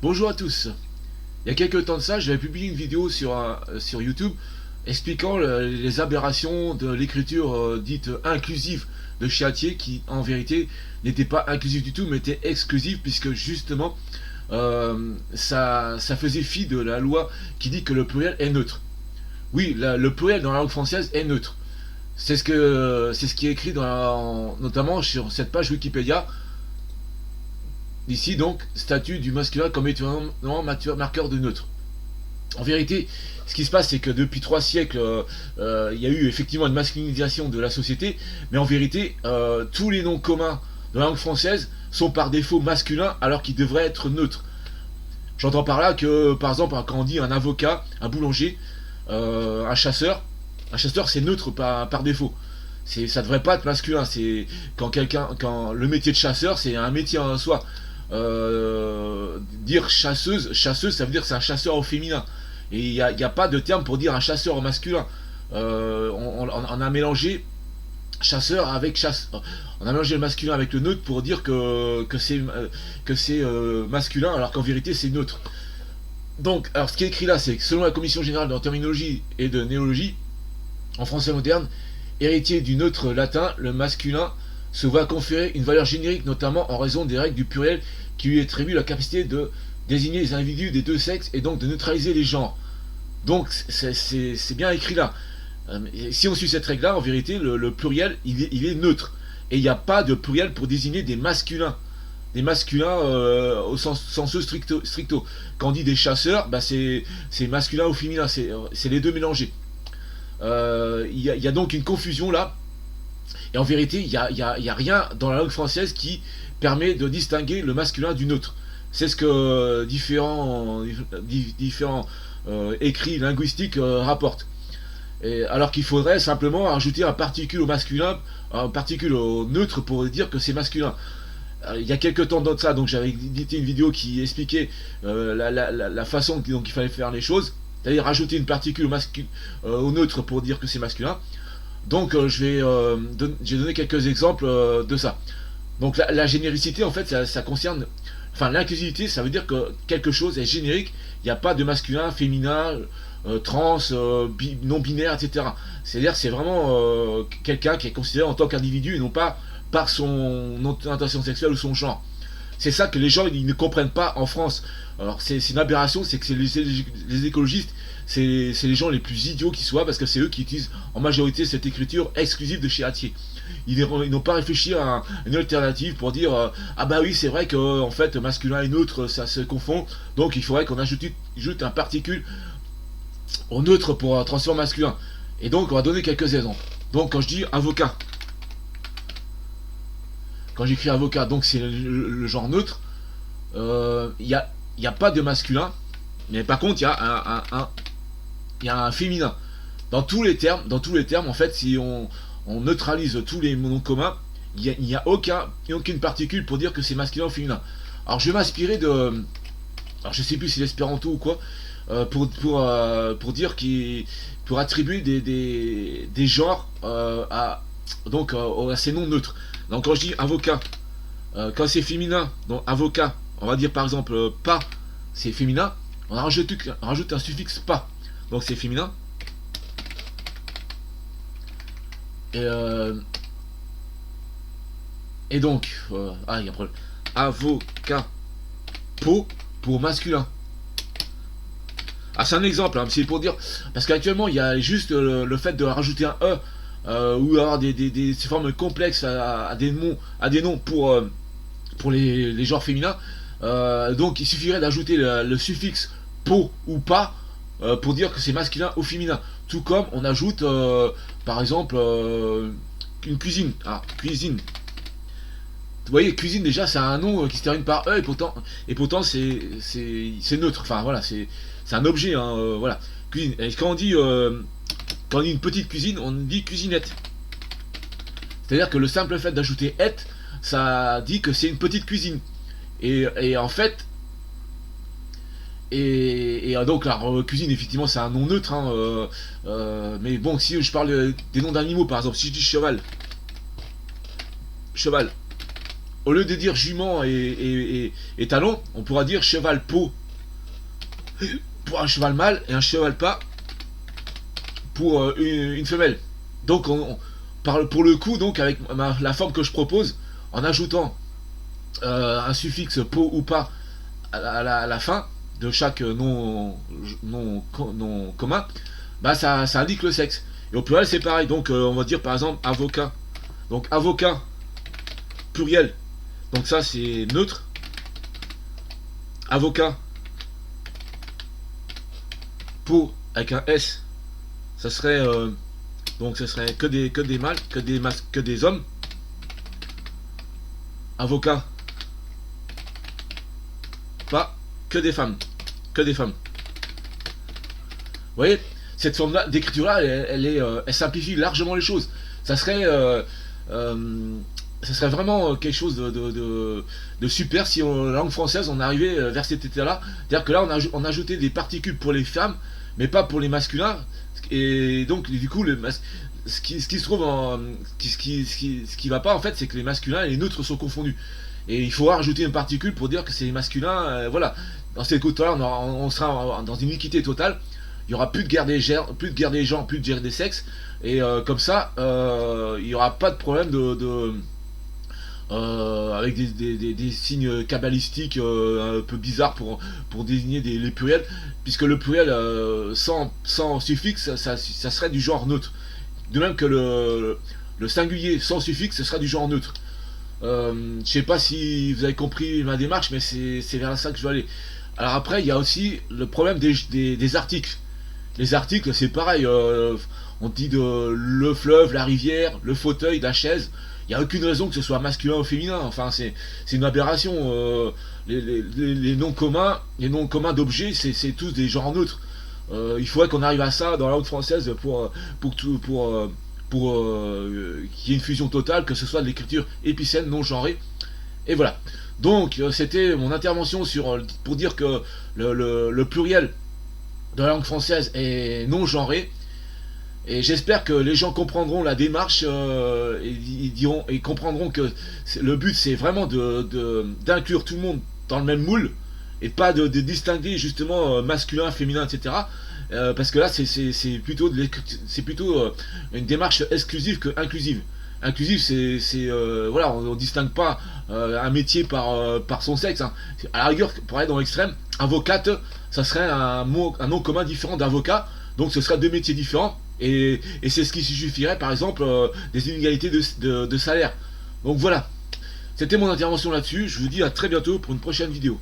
Bonjour à tous. Il y a quelques temps de ça, j'avais publié une vidéo sur YouTube expliquant les aberrations de l'écriture dite inclusive de Chiatier, qui en vérité n'était pas inclusive du tout, mais était exclusive, puisque justement ça faisait fi de la loi qui dit que le pluriel est neutre. Oui, le pluriel dans la langue française est neutre. C'est ce qui est écrit notamment sur cette page Wikipédia. Ici donc, statut du masculin comme étant marqueur de neutre. En vérité, ce qui se passe, c'est que depuis 3 siècles, il y a eu effectivement une masculinisation de la société, mais en vérité, tous les noms communs de la langue française sont par défaut masculins alors qu'ils devraient être neutres. J'entends par là que, par exemple, quand on dit un avocat, un boulanger, un chasseur c'est neutre par défaut. Ça devrait pas être masculin. C'est quand le métier de chasseur, c'est un métier en soi. Dire chasseuse, ça veut dire que c'est un chasseur au féminin. Et il n'y a pas de terme pour dire un chasseur au masculin. On a mélangé chasseur avec chasse. On a mélangé le masculin avec le neutre pour dire que c'est masculin, alors qu'en vérité c'est neutre. Donc, alors ce qui est écrit là, c'est que selon la Commission générale de terminologie et de néologie, en français moderne, héritier du neutre latin, le masculin se voit conférer une valeur générique, notamment en raison des règles du pluriel qui lui attribuent la capacité de désigner les individus des deux sexes et donc de neutraliser les genres. Donc c'est bien écrit là. Si on suit cette règle-là, en vérité, le pluriel, il est neutre. Et il n'y a pas de pluriel pour désigner des masculins. Des masculins au sens stricto. Quand on dit des chasseurs, bah c'est masculin ou féminin, c'est les deux mélangés. Il y a donc une confusion là. Et en vérité, il n'y a rien dans la langue française qui permet de distinguer le masculin du neutre. C'est ce que différents écrits linguistiques rapportent. Alors qu'il faudrait simplement ajouter un particule au masculin, un particule au neutre pour dire que c'est masculin. Il y a quelques temps de ça, donc j'avais édité une vidéo qui expliquait la façon dont il fallait faire les choses, c'est-à-dire rajouter une particule au neutre pour dire que c'est masculin. Donc j'ai donné quelques exemples de ça. Donc la généricité, en fait, ça concerne... Enfin, l'inclusivité, ça veut dire que quelque chose est générique, il n'y a pas de masculin, féminin, trans, non-binaire, etc. C'est-à-dire c'est vraiment quelqu'un qui est considéré en tant qu'individu et non pas par son orientation sexuelle ou son genre. C'est ça que les gens ils ne comprennent pas en France. Alors c'est une aberration, c'est que les écologistes, c'est les gens les plus idiots qui soient, parce que c'est eux qui utilisent en majorité cette écriture exclusive de Chiatier. Ils n'ont pas réfléchi à une alternative pour dire ah bah oui c'est vrai que en fait masculin et neutre ça se confond, donc il faudrait qu'on ajoute un particule au neutre pour transformer masculin. Et donc on va donner quelques exemples. Donc quand je dis avocat, quand j'écris avocat, donc c'est le genre neutre, il n'y a pas de masculin, mais par contre il y a un féminin. Dans tous les termes, en fait, si on neutralise tous les noms communs, il n'y a aucune particule pour dire que c'est masculin ou féminin. Alors je vais m'inspirer de... Alors je sais plus si c'est l'espéranto ou quoi, pour dire pour attribuer des genres à ces noms neutres. Donc quand je dis avocat, quand c'est féminin, donc avocat, on va dire par exemple pas, c'est féminin, on rajoute un suffixe pas, donc c'est féminin. Et donc, il y a un problème. Avocat, pot pour masculin. Ah, c'est un exemple, hein, c'est pour dire, parce qu'actuellement il y a juste le fait de rajouter un e ou avoir des formes complexes à des noms pour les genres féminins. Donc il suffirait d'ajouter le suffixe po ou pas pour dire que c'est masculin ou féminin. Tout comme on ajoute par exemple une cuisine. Ah, cuisine. Vous voyez, cuisine déjà c'est un nom qui se termine par e et pourtant c'est neutre. Enfin voilà, c'est un objet. Hein, voilà. Cuisine. Et quand on dit une petite cuisine, on dit cuisinette. C'est-à-dire que le simple fait d'ajouter et, ça dit que c'est une petite cuisine. Et en fait, donc la cuisine effectivement c'est un nom neutre, hein, mais bon, si je parle des noms d'animaux, par exemple, si je dis cheval, au lieu de dire jument et talon, on pourra dire cheval pot pour un cheval mâle et un cheval pas pour une femelle. Donc on parle pour le coup, donc avec la forme que je propose, en ajoutant un suffixe pot ou pas à la fin de chaque nom commun, bah ça indique le sexe. Et au pluriel c'est pareil, donc on va dire par exemple avocat. Donc avocat pluriel, donc ça c'est neutre. Avocat pour avec un S, ça serait donc ce serait que des mâles, que des hommes. Avocat pas que des femmes, que des femmes. Vous voyez, cette forme-là d'écriture-là, elle simplifie largement les choses. Ça serait ça serait vraiment quelque chose de super si en langue française on arrivait vers cet état-là. C'est-à-dire que là on ajoutait des particules pour les femmes, mais pas pour les masculins. Et donc du coup ce qui se trouve ce qui va pas en fait, c'est que les masculins et les neutres sont confondus. Et il faudra rajouter une particule pour dire que c'est les masculins. Voilà. Dans ces cas-là, on sera dans une équité totale. Il y aura plus de guerre des genres, plus de guerre des sexes. Et comme ça, il n'y aura pas de problème avec des signes cabalistiques un peu bizarres pour désigner les pluriels, puisque le pluriel sans suffixe, ça serait du genre neutre. De même que le singulier sans suffixe, ce sera du genre neutre. Je sais pas si vous avez compris ma démarche, mais c'est vers ça que je veux aller. Alors après, il y a aussi le problème des articles. Les articles, c'est pareil. On dit de le fleuve, la rivière, le fauteuil, la chaise. Il n'y a aucune raison que ce soit masculin ou féminin. Enfin, c'est une aberration. Les noms communs d'objets, c'est tous des genres neutres. Il faudrait qu'on arrive à ça dans la langue française pour qu'il y ait une fusion totale, que ce soit de l'écriture épicène non genrée. Et voilà. Donc, c'était mon intervention pour dire que le pluriel de la langue française est non genré. Et j'espère que les gens comprendront la démarche et comprendront que le but c'est vraiment d'inclure tout le monde dans le même moule et pas de distinguer justement masculin, féminin, etc. Parce que là c'est plutôt une démarche exclusive que inclusive. Inclusive, voilà, on distingue pas un métier par son sexe. Hein. À la rigueur, pour aller dans l'extrême, avocate, ça serait un nom commun différent d'avocat, donc ce serait deux métiers différents. Et c'est ce qui suffirait, par exemple, des inégalités de salaire. Donc voilà, c'était mon intervention là-dessus. Je vous dis à très bientôt pour une prochaine vidéo.